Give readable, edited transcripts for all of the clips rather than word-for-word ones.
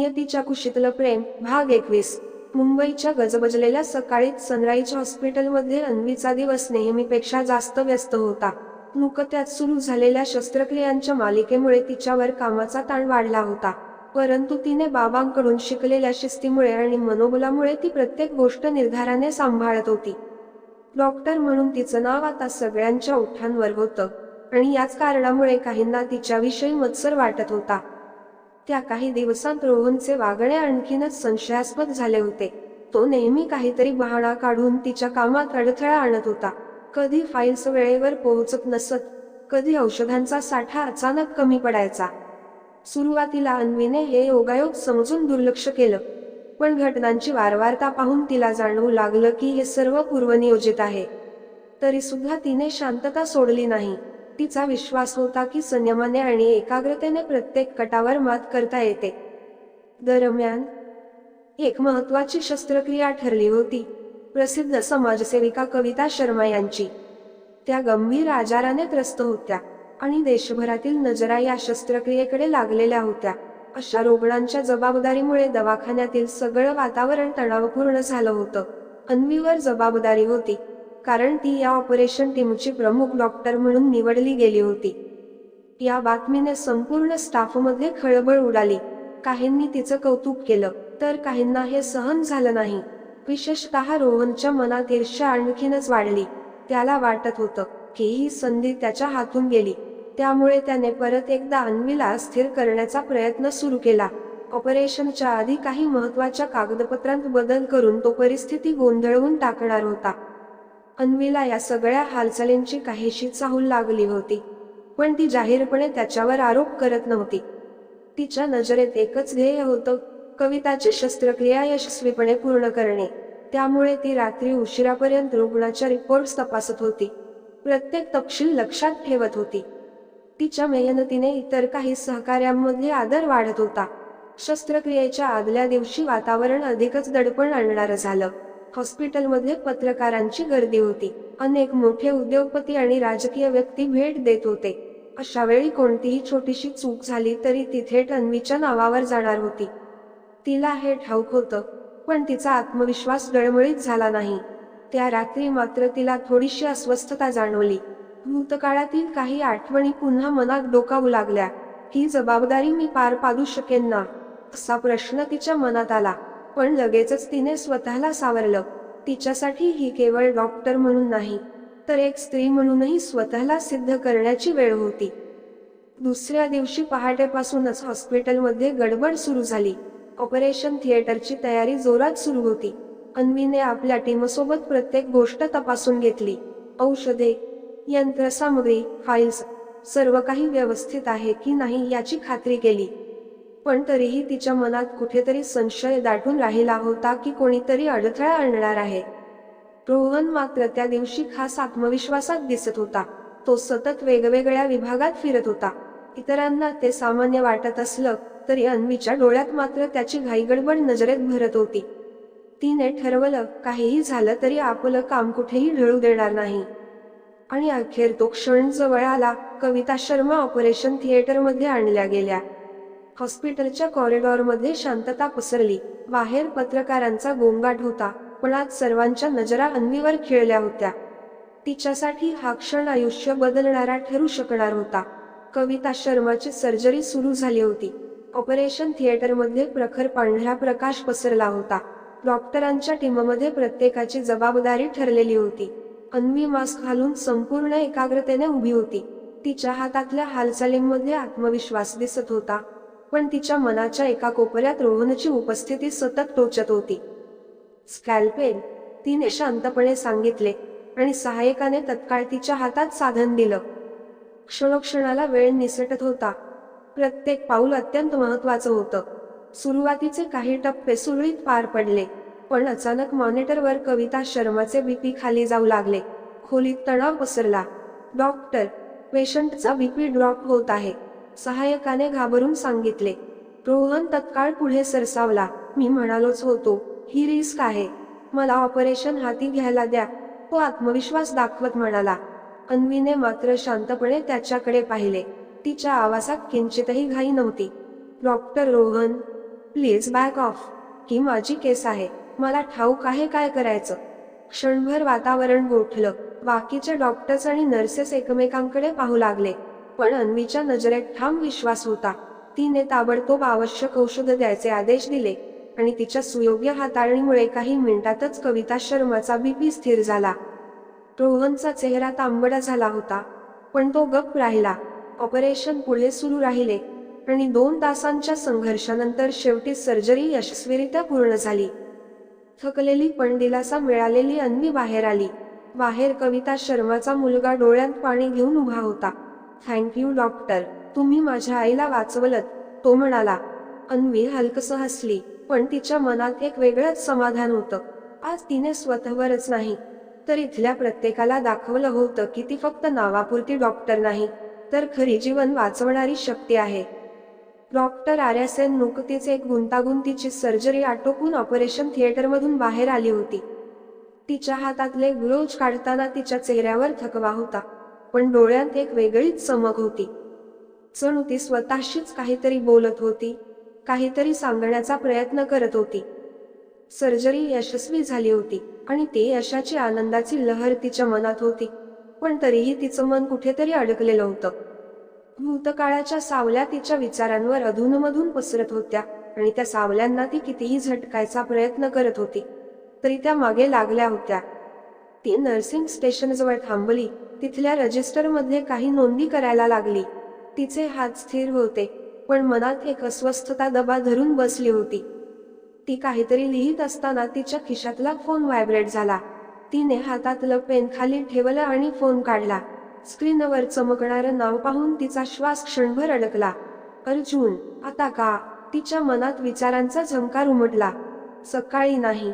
नियतीच्या कुशीतलं प्रेम भाग 21. मुंबईच्या गजबजलेल्या सकाळीत सनराइज हॉस्पिटलमध्ये अन्वीचा दिवस नेहमीपेक्षा जास्त व्यस्त होता. नुकत्याच सुरू झालेल्या शस्त्रक्रियांच्या मालिकेमुळे तिच्यावर कामाचा ताण वाढला होता. परंतु तिने बाबांकडून शिकलेल्या शिस्तीमुळे आणि मनोबलामुळे ती प्रत्येक गोष्ट निर्धाराने सांभाळत होती. डॉक्टर म्हणून तिचं नाव आता सगळ्यांच्या ओठांवर होतं आणि याच कारणामुळे काहींना तिच्याविषयी मत्सर वाटत होता. त्या काही दिवसांत रोहनचे वागणे आणखीनच संशयास्पद झाले होते. तो नेहमी काहीतरी बहाणा काढून तिच्या कामात अडथळा आणत होता. कधी फाईल्स वेळेवर पोहोचत नसत, कधी औषधांचा साठा अचानक कमी पडायचा. सुरुवातीला अन्वीने हे योगायोग समजून दुर्लक्ष केलं, पण घटनांची वारंवारता पाहून तिला जाणवू लागलं की हे सर्व पूर्वनियोजित आहे. तरी सुद्धा तिने शांतता सोडली नाही. तिचा विश्वास होता की संयमाने आणि एकाग्रतेने प्रत्येक कटावर मात करता येते. दरम्यान एक महत्त्वाची शस्त्रक्रिया ठरली होती, प्रसिद्ध समाजसेविका कविता शर्मा यांची. त्या गंभीर आजाराने त्रस्त होत्या आणि देशभरातील नजरा या शस्त्रक्रियेकडे लागलेल्या होत्या. अशा रुग्णांच्या जबाबदारीमुळे दवाखान्यातील सगळं वातावरण तणावपूर्ण झालं होतं. अन्वीवर जबाबदारी होती, कारण ती या ऑपरेशन टीमची प्रमुख डॉक्टर म्हणून निवडली गेली होती. या बातमीने संपूर्ण स्टाफमध्ये खळबळ उडाली. काहींनी तिचं कौतुक केलं, तर काहींना हे सहन झालं नाही. विशेषतः रोहनच्या मनात ईर्ष्या आणखीनच वाढली. त्याला वाटत होतं की ही संधी त्याच्या हातून गेली. त्यामुळे त्याने परत एकदा अन्वीला स्थिर करण्याचा प्रयत्न सुरू केला. ऑपरेशनच्या आधी काही महत्त्वाच्या कागदपत्रांत बदल करून तो परिस्थिती गोंधळवून टाकणार होता. अन्वीला या सगळ्या हालचालींची काहीशी चाहूल लागली होती, पण ती जाहीरपणे त्याच्यावर आरोप करत नव्हती. तिच्या नजरेत एकच ध्येय होतं, कविताची शस्त्रक्रिया यशस्वीपणे पूर्ण करणे. त्यामुळे ती रात्री उशिरापर्यंत रुग्णाच्या रिपोर्ट्स तपासत होती, प्रत्येक तपशील लक्षात ठेवत होती. तिच्या मेहनतीने इतर काही सहकाऱ्यांमध्ये आदर वाढत होता. शस्त्रक्रियेच्या आदल्या दिवशी वातावरण अधिकच दडपण आणणारं झालं. हॉस्पिटलमध्ये पत्रकारांची गर्दी होती. अनेक मोठे उद्योगपती आणि राजकीय व्यक्ती भेट देत होते. अशा वेळी कोणतीही छोटीशी चूक झाली तरी ती थेट अन्वीच्या नावावर जाणार होती. तिला हे ठाऊक होतं, पण तिचा आत्मविश्वास डळमळीत झाला नाही. त्या रात्री मात्र तिला थोडीशी अस्वस्थता जाणवली. भूतकाळातील काही आठवणी पुन्हा मनात डोकावू लागल्या. ही जबाबदारी मी पार पाडू शकेन ना, असा प्रश्न तिच्या मनात आला. पण लगेचच तिने स्वतःला सावरलं. तिच्यासाठी ही केवळ डॉक्टर म्हणून नाही, तर एक स्त्री म्हणूनही स्वतःला सिद्ध करण्याची वेळ होती. दुसऱ्या दिवशी पहाटेपासूनच हॉस्पिटलमध्ये गडबड सुरू झाली. ऑपरेशन थिएटरची तयारी जोरात सुरू होती. अन्वीने आपल्या टीमसोबत प्रत्येक गोष्ट तपासून घेतली. औषधे, यंत्रसामग्री, फाईल्स, सर्व काही व्यवस्थित आहे की नाही याची खात्री केली. पण तरीही तिच्या मनात कुठेतरी संशय दाटून राहिला होता की कोणीतरी अडथळा आणणार आहे. रोहन मात्र त्या दिवशी खास आत्मविश्वासात दिसत होता. तो सतत वेगवेगळ्या विभागात फिरत होता. इतरांना ते सामान्य वाटत असलं तरी अन्वीच्या डोळ्यात मात्र त्याची घाईगडबड नजरेत भरत होती. तिने ठरवलं, काहीही झालं तरी आपलं काम कुठेही ढळू देणार नाही. आणि अखेर तो क्षण जवळ आला. कविता शर्मा ऑपरेशन थिएटरमध्ये आणल्या गेल्या. हॉस्पिटलच्या कॉरिडॉरमध्ये शांतता पसरली. बाहेर पत्रकारांचा गोंगाट होता, पण आज सर्वांच्या नजरा अन्वीवर खिळल्या होत्या. तिच्यासाठी हा क्षण आयुष्य बदलणारा ठरू शकणार होता. कविता शर्माची सर्जरी सुरू झाली होती. ऑपरेशन थिएटरमध्ये प्रखर पांढरा प्रकाश पसरला होता. डॉक्टरांच्या टीममध्ये प्रत्येकाची जबाबदारी ठरलेली होती. अन्वी मास्क घालून संपूर्ण एकाग्रतेने उभी होती. तिच्या हातातल्या हालचालींमध्ये आत्मविश्वास दिसत होता, पण तिच्या मनाच्या एका कोपऱ्यात रोहनची उपस्थिती सतत टोचत होती. स्कॅल्पेल, तिने शांतपणे सांगितले आणि सहाय्यकाने तत्काळ तिच्या हातात साधन दिलं. क्षणोक्षणाला वेळ निसटत होता. प्रत्येक पाऊल अत्यंत महत्त्वाचं होतं. सुरुवातीचे काही टप्पे सुरळीत पार पडले, पण अचानक मॉनिटरवर कविता शर्माचे बीपी खाली जाऊ लागले. खोलीत तणाव पसरला. डॉक्टर, पेशंटचा बीपी ड्रॉप होत आहे, सहाय्यकाने घाबरून सांगितले. रोहन तत्काळ पुढे सरसावला. मी म्हणालोच होतो, ही रिस्क आहे. मला ऑपरेशन हाती घ्यायला द्या, तो आत्मविश्वास दाखवत म्हणाला. अन्वीने मात्र शांतपणे त्याच्याकडे पाहिले. तिच्या आवाजात किंचितही घाई नव्हती. Doctor Rohan, please back off. ही माझी केस आहे. मला ठाऊक आहे काय करायचं. क्षणभर वातावरण गोठलं. बाकीचे डॉक्टर्स आणि नर्सेस एकमेकांकडे पाहू लागले. पण अन्वीच्या नजरेत ठाम विश्वास होता. तिने ताबडतोब आवश्यक औषध द्यायचे आदेश दिले आणि तिच्या सुयोग्य हाताळणीमुळे काही मिनिटातच कविता शर्माचा बीपी स्थिर झाला. रोहनचा चेहरा तांबडा झाला होता, पण तो गप्प राहिला. ऑपरेशन पुढे सुरू राहिले आणि 2 तासांच्या संघर्षानंतर शेवटी सर्जरी यशस्वीरित्या पूर्ण झाली. थकलेली पण दिलासा मिळालेली अन्वी बाहेर आली. बाहेर कविता शर्माचा मुलगा डोळ्यात पाणी घेऊन उभा होता. थँक यू डॉक्टर, तुम्ही माझ्या आईला वाचवलत, तो म्हणाला. अन्वी हलकसं हसली, पण तिच्या मनात एक वेगळंच समाधान होतं. आज तिने स्वतःवरच नाही तर इथल्या प्रत्येकाला दाखवलं होतं की ती फक्त नावापुरती डॉक्टर नाही, तर खरी जीवन वाचवणारी शक्ती आहे. डॉक्टर आर्या सेन नुकतीच एक गुंतागुंतीची सर्जरी आटोपून ऑपरेशन थिएटरमधून बाहेर आली होती. तिच्या हातातले ग्लोव्ज काढताना तिच्या चेहऱ्यावर थकवा होता, पण डोळ्यात एक वेगळीच चमक होती. जणू ती स्वतःशीच काहीतरी बोलत होती, काहीतरी सांगण्याचा प्रयत्न करत होती. सर्जरी यशस्वी झाली होती आणि ती यशाची आनंदाची लहर तिच्या मनात होती, पण तरीही तिचं मन कुठेतरी अडकलेलं होतं. भूतकाळाच्या सावल्या तिच्या विचारांवर अधूनमधून पसरत होत्या आणि त्या सावल्यांना ती कितीही झटकायचा प्रयत्न करत होती, तरी त्या मागे लागल्या होत्या. ती नर्सिंग स्टेशनजवळ थांबली. तिथल्या रजिस्टरमध्ये काही नोंदी करायला लागली. तिचे हात स्थिर होते, पण मनात एक अस्वस्थता दबा धरून बसली होती. ती काहीतरी लिहित असताना तिच्या खिशातला फोन व्हायब्रेट झाला. तिने हातातलं पेन खाली ठेवलं आणि फोन काढला. स्क्रीनवर चमकणारं नाव पाहून तिचा श्वास क्षणभर अडकला. अर्जुन, आता का? तिच्या मनात विचारांचा झंकार उमटला. सकाळी नाही,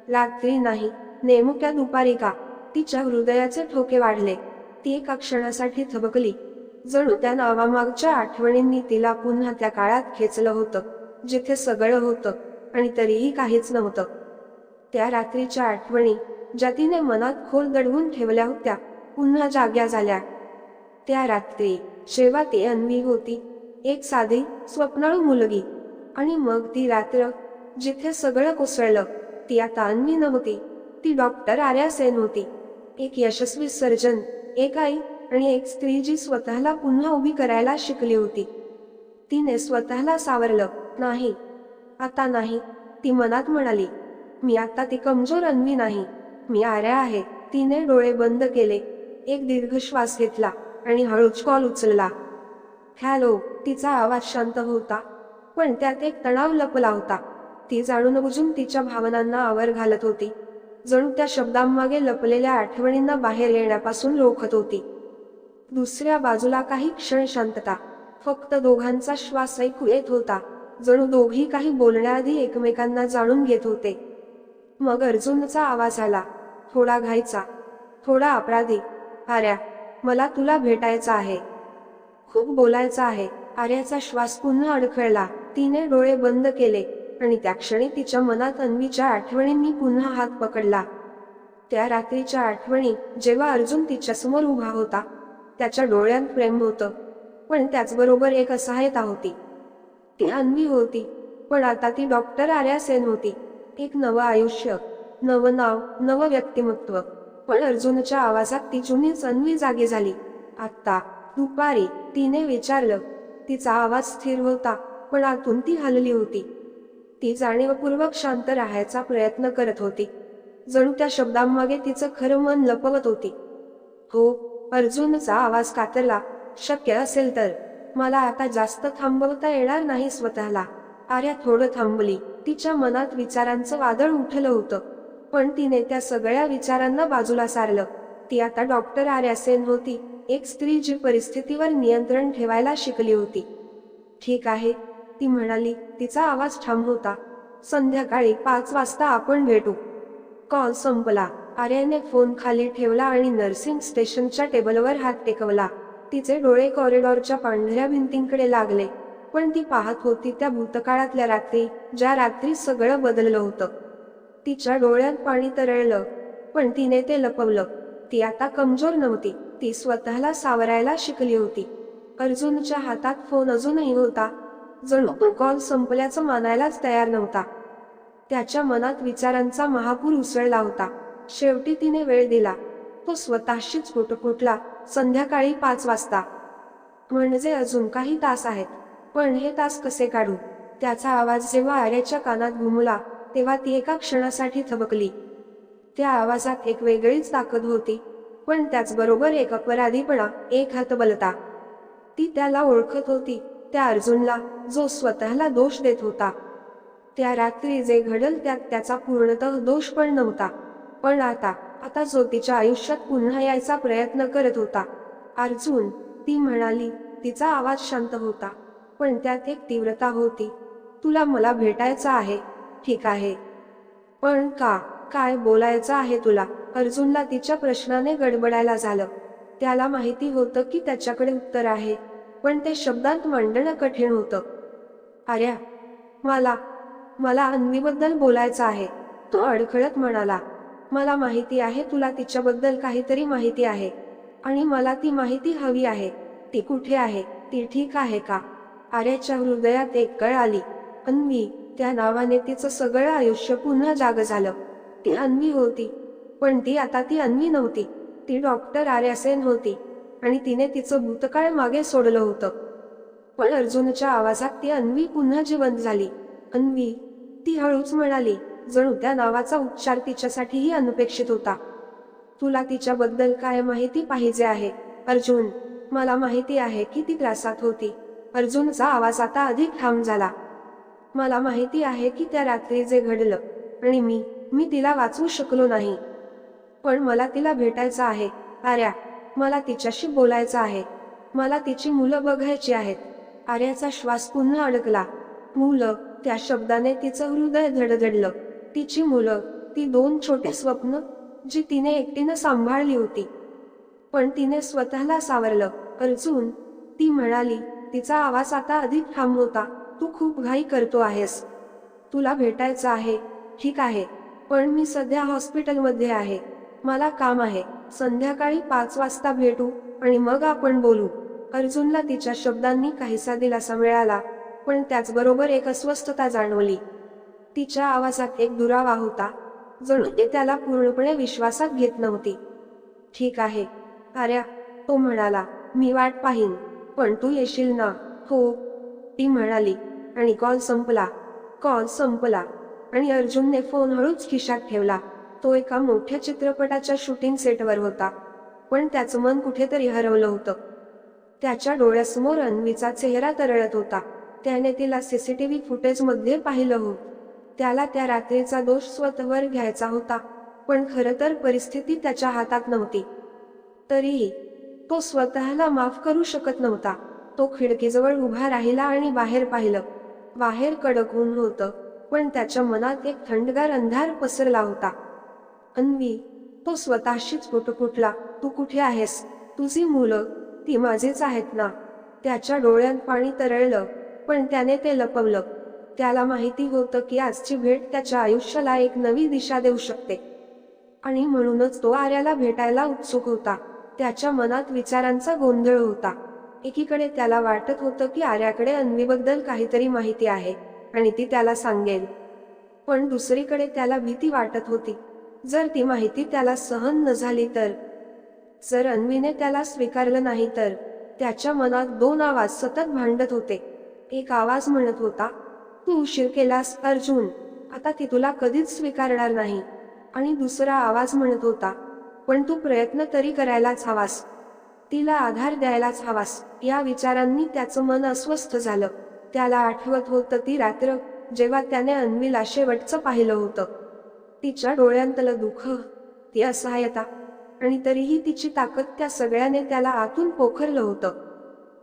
रात्री नाही, नेमक्या दुपारी का? तिच्या हृदयाचे ठोके वाढले. ती एका क्षणासाठी थबकली. जणू त्या नावामागच्या आठवणींनी तिला पुन्हा त्या काळात खेचलं होतं, जिथे सगळं होतं आणि तरीही काहीच नव्हतं. त्या रात्रीच्या आठवणी, ज्या तिने मनात खोल दडवून ठेवल्या होत्या, पुन्हा जाग्या झाल्या. त्या रात्री जेव्हा ती अन्वी होती, एक साधी स्वप्नाळू मुलगी, आणि मग ती रात्र जिथे सगळं कोसळलं. ती आता अन्वी नव्हती, ती डॉक्टर आर्या सेन होती. एक यशस्वी सर्जन, एक आई आणि एक स्त्री जी स्वतःला पुन्हा उभी करायला शिकली होती. तिने स्वतःला सावरलं. नाही, आता नाही, ती मनात म्हणाली. मी आता ती कमजोर अन्वी नाही, मी आर्या आहे. तिने डोळे बंद केले, एक दीर्घ श्वास घेतला आणि हळूच कॉल उचलला. हॅलो. तिचा आवाज शांत होता, पण त्यात एक तणाव लपला होता. ती जाणूनबुजून तिच्या भावनांना आवर घालत होती, जणू त्या शब्दांमागे लपलेल्या आठवणींना बाहेर येण्यापासून रोखत होती. दुसऱ्या बाजूला काही क्षण शांतता, फक्त दोघांचा श्वास ऐकू येत होता, जणू दोघी काही बोलण्याआधी एकमेकांना जाणून घेत होते. मग अर्जुनचा आवाज आला, थोडा घाईचा, थोडा अपराधी. आर्या, मला तुला भेटायचं आहे, खूप बोलायचं आहे. आर्याचा श्वास पुन्हा अडखळला. तिने डोळे बंद केले आणि त्या क्षणी तिच्या मनात अन्वीच्या आठवणींनी पुन्हा हात पकडला. त्या रात्रीच्या आठवणी, जेव्हा अर्जुन तिच्यासमोर उभा होता. त्याच्या डोळ्यात प्रेम होतं, पण त्याचबरोबर एक असहायता होती. ती अन्वी होती, पण आता ती डॉक्टर आर्या सेन होती. एक नवं आयुष्य, नवं नाव, नवं व्यक्तिमत्व. पण अर्जुनच्या आवाजात ती जुनीच अन्वी जागी झाली. आत्ता, दुपारी? तिने विचारलं. तिचा आवाज स्थिर होता, पण आतून ती हलली होती. ती जाणीवपूर्वक शांत राहायचा प्रयत्न करत होती, जणू त्या शब्दांमागे तिचं खरं मन लपवत होती. हो. अर्जुनचा आवाज कातरला. शक्य असेल तर मला आता जास्त थांबवता येणार नाही स्वतःला. आर्या थोडं थांबली. तिच्या मनात विचारांचं वादळ उठलं होतं, पण तिने त्या सगळ्या विचारांना बाजूला सारलं. ती आता डॉक्टर आर्या सेन होती, एक स्त्री जी परिस्थितीवर नियंत्रण ठेवायला शिकली होती. ठीक आहे, ती म्हणाली. तिचा आवाज ठाम होता. संध्याकाळी 5 वाजता आपण भेटू. कॉल संपला. आर्याने फोन खाली ठेवला आणि नर्सिंग स्टेशनच्या टेबलवर हात टेकवला. तिचे डोळे कॉरिडॉरच्या पांढऱ्या भिंतींकडे लागले, पण ती पाहत होती त्या भूतकाळातल्या रात्री, ज्या रात्री सगळं बदललं होतं. तिच्या डोळ्यात पाणी तरळलं, पण तिने ते लपवलं. ती आता कमजोर नव्हती, ती स्वतःला सावरायला शिकली होती. अर्जुनच्या हातात फोन अजूनही होता, जणू तो कॉल संपल्याचं मानायलाच तयार नव्हता. त्याच्या मनात विचारांचा महापूर उसळला होता. शेवटी तिने वेळ दिला. तो स्वतःशीच पुटपुटला, संध्याकाळी 5 वाजता. म्हणजे अजून काही तास आहेत. पण हे तास कसे काढू? त्याचा आवाज जेव्हा आर्याच्या कानात घुमला तेव्हा ती एका क्षणासाठी थबकली. त्या आवाजात एक वेगळीच ताकद होती, पण त्याचबरोबर एक अपराधीपणा, एक हतबलता. ती त्याला ओळखत होती, त्या अर्जुनला, जो स्वतःला दोष देत होता. त्या रात्री जे घडल त्यात त्याचा पूर्णतः दोष पण नव्हता. पण आता जो तिच्या आयुष्यात पुन्हा यायचा प्रयत्न करत होता. अर्जुन, ती म्हणाली. तिचा आवाज शांत होता, पण त्यात एक तीव्रता होती. तुला मला भेटायचं आहे, ठीक आहे. पण का? काय बोलायचं आहे तुला? अर्जुनला तिच्या प्रश्नाने गडबडायला झालं. त्याला माहिती होतं की त्याच्याकडे उत्तर आहे, पण ते शब्दांत मांडणं कठीण होतं. आर्या, मला अन्वीबद्दल बोलायचं आहे, तो अडखळत म्हणाला. मला माहिती आहे तुला तिच्याबद्दल काहीतरी माहिती आहे, आणि मला ती माहिती हवी आहे. ती कुठे आहे? ती ठीक आहे का? आर्याच्या हृदयात एक कळ आली. अन्वी, त्या नावाने तिचं सगळं आयुष्य पुन्हा जागं झालं. ती अन्वी होती, पण ती अन्वी नव्हती. ती डॉक्टर आर्या सेन होती, आणि तिने तिचं भूतकाळ मागे सोडलं होतं. पण अर्जुनच्या आवाजात ती अन्वी पुन्हा जिवंत झाली. अन्वी, ती हळूच म्हणाली, जणू त्या नावाचा उच्चार तिच्यासाठीही अनपेक्षित होता. तुला तिच्याबद्दल काय माहिती पाहिजे आहे? अर्जुन, मला माहिती आहे की ती त्रासात होती. अर्जुनचा आवाज आता अधिक ठाम झाला. मला माहिती आहे की त्या रात्री जे घडलं, आणि मी तिला वाचवू शकलो नाही. पण मला तिला भेटायचं आहे. आर्या, मला तिच्याशी बोलायचं आहे. मला तिची मुलं बघायची आहेत. आर्याचा श्वास पुन्हा अडकला. मुलं, त्या शब्दाने तिचं हृदय धडधडलं. तिची मुलं, ती 2 छोटे स्वप्न, जी तिने एकटीनं सांभाळली होती. पण तिने स्वतःला सावरलं. अर्जुन, ती म्हणाली. तिचा आवाज आता अधिक ठाम होता. तू खूप घाई करतो आहेस. तुला भेटायचं आहे, ठीक आहे. पण मी सध्या हॉस्पिटलमध्ये आहे. मला काम आहे. संध्याकाळी 5 वाजता भेटू, आणि मग आपण बोलू. अर्जुनला तिच्या शब्दांनी काहीसा दिलासा मिळाला, पण त्याचबरोबर एक अस्वस्थता जाणवली. तिच्या आवाजात एक दुरावा होता, जणू ते त्याला पूर्णपणे विश्वासात घेत नव्हती. ठीक आहे आर्या, तो म्हणाला. मी वाट पाहीन, पण तू येशील ना? हो, ती म्हणाली. आणि कॉल संपला, आणि अर्जुनने फोन हळूच खिशात ठेवला. तो एका मोठ्या चित्रपटाच्या शूटिंग सेटवर होता, पण त्याचं मन कुठेतरी हरवलं होतं. त्याच्या डोळ्यासमोर अन्वीचा चेहरा तरळत होता. त्याने तिला सीसीटीव्ही फुटेजमध्ये पाहिलं होतं. त्याला त्या रात्रीचा दोष स्वतःवर घ्यायचा होता, पण खरं तर परिस्थिती त्याच्या हातात नव्हती. तरीही तो स्वतःला माफ करू शकत नव्हता. तो खिडकीजवळ उभा राहिला आणि बाहेर पाहिलं. बाहेर कडक ऊन होतं, पण त्याच्या मनात एक थंडगार अंधार पसरला होता. अन्वी, तो स्वतःशीच पुटपुटला. तू कुठे आहेस? तुझी मुलं, ती माझीच आहेत ना? त्याच्या डोळ्यात पाणी तरळलं, पण त्याने ते लपवलं. त्याला माहिती होतं की आजची भेट त्याच्या आयुष्याला एक नवी दिशा देऊ शकते, आणि म्हणूनच तो आर्याला भेटायला उत्सुक होता. त्याच्या मनात विचारांचा गोंधळ होता. एकीकडे त्याला वाटत होतं की आर्याकडे अन्वीबद्दल काहीतरी माहिती आहे, आणि ती त्याला सांगेल. पण दुसरीकडे त्याला भीती वाटत होती. जर ती माहिती त्याला सहन न झाली तर? जर अन्वीने त्याला स्वीकारलं नाही तर? त्याच्या मनात 2 आवाज सतत भांडत होते. एक आवाज म्हणत होता, तू उशीर केलास अर्जुन, आता ती तुला कधीच स्वीकारणार नाही. आणि दुसरा आवाज म्हणत होता, पण तू प्रयत्न तरी करायलाच हवास, तिला आधार द्यायलाच हवास. या विचारांनी त्याचं मन अस्वस्थ झालं. त्याला आठवत होतं ती रात्र, जेव्हा त्याने अन्वीला शेवटचं पाहिलं होतं. तिच्या डोळ्यांतलं दुःख, ती असहाय्यता, आणि तरीही तिची ताकद, त्या सगळ्याने त्याला आतून पोखरलं होतं.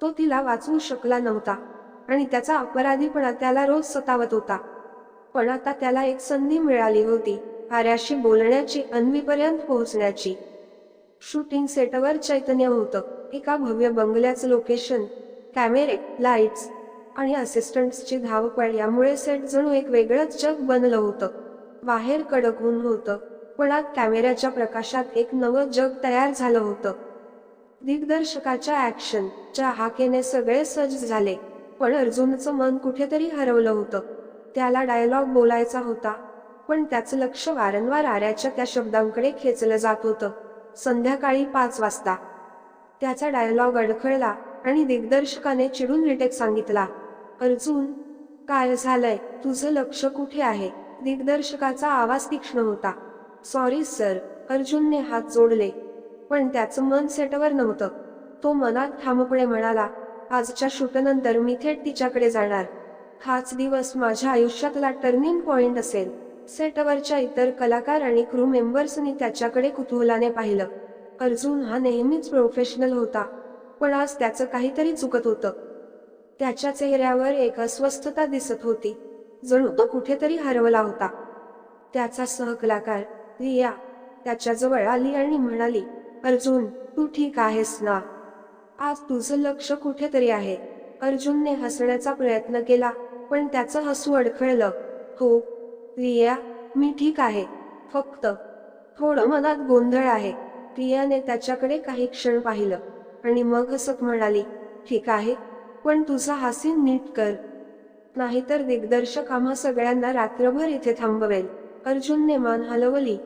तो तिला वाचवू शकला नव्हता, आणि त्याचा अपराधीपणा त्याला रोज सतावत होता. पण आता त्याला एक संधी मिळाली होती, आर्याशी बोलण्याची, अन्वीपर्यंत पोहोचण्याची. शूटिंग सेटवर चैतन्य होतं. एका भव्य बंगल्याचं लोकेशन, कॅमेरे, लाईट्स आणि असिस्टंट्सची धावपळ यामुळे सेट जणू एक वेगळंच जग बनलं होतं. बाहेर कडक ऊन होतं, पण आत कॅमेऱ्याच्या प्रकाशात एक नवं जग तयार झालं होतं. दिग्दर्शकाच्या ॲक्शनच्या हाकेने सगळे सज्ज झाले. पण अर्जुनचं मन कुठेतरी हरवलं होतं. त्याला डायलॉग बोलायचा होता, पण त्याचं लक्ष वारंवार आर्याच्या त्या शब्दांकडे खेचलं जात होतं. संध्याकाळी 5 वाजता त्याचा डायलॉग अडखळला आणि दिग्दर्शकाने चिडून रिटेक सांगितला. अर्जुन, काय झालंय? तुझं लक्ष कुठे आहे? दिग्दर्शकाचा आवाज तीक्ष्ण होता. सॉरी सर, अर्जुनने हात जोडले. पण त्याचं मन सेटवर नव्हतं. तो मनात ठामपणे म्हणाला, आजच्या शूटनंतर मी थेट तिच्याकडे जाणार. हाच दिवस माझ्या आयुष्यातला टर्निंग पॉइंट असेल. सेटवरच्या इतर कलाकार आणि क्रू मेंबर्सनी त्याच्याकडे कुतूहलाने पाहिलं. अर्जुन हा नेहमीच प्रोफेशनल होता, पण आज त्याचं काहीतरी चुकत होतं. त्याच्या चेहऱ्यावर एक अस्वस्थता दिसत होती, जणू तो कुठेतरी हरवला होता. त्याचा सहकलाकार रिया त्याच्याजवळ आली आणि म्हणाली, अर्जुन, तू ठीक आहेस ना? आज तुझं लक्ष कुठेतरी आहे. अर्जुनने हसण्याचा प्रयत्न केला, पण त्याचं हसू अडखळलं. हो रिया, मी ठीक आहे. फक्त थोडं मनात गोंधळ आहे. रियाने त्याच्याकडे काही क्षण पाहिलं आणि मग हसत म्हणाली, ठीक आहे, पण तुझा हासीन नीट कर, नाहीतर दिग्दर्शक आम्हा सगळ्यांना रात्रभर इथे थांबवेल. अर्जुनने मान हलवली,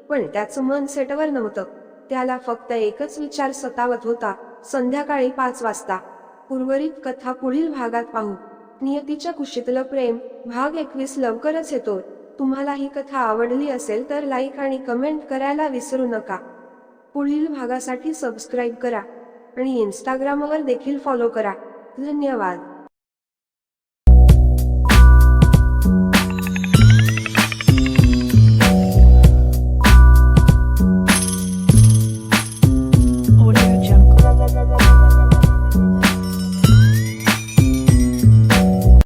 पण त्याचं मन सेटवर नव्हतं. त्याला फक्त एकच विचार सतावत होता, संध्याकाळी 5 वाजता. उर्वरित कथा पुढील भागात पाहू. नियतीच्या कुशीतलं प्रेम भाग 21 लवकरच येतो. तुम्हाला ही कथा आवडली असेल तर लाईक आणि कमेंट करायला विसरू नका. पुढील भागासाठी सबस्क्राईब करा आणि इंस्टाग्रामवर देखील फॉलो करा. धन्यवाद.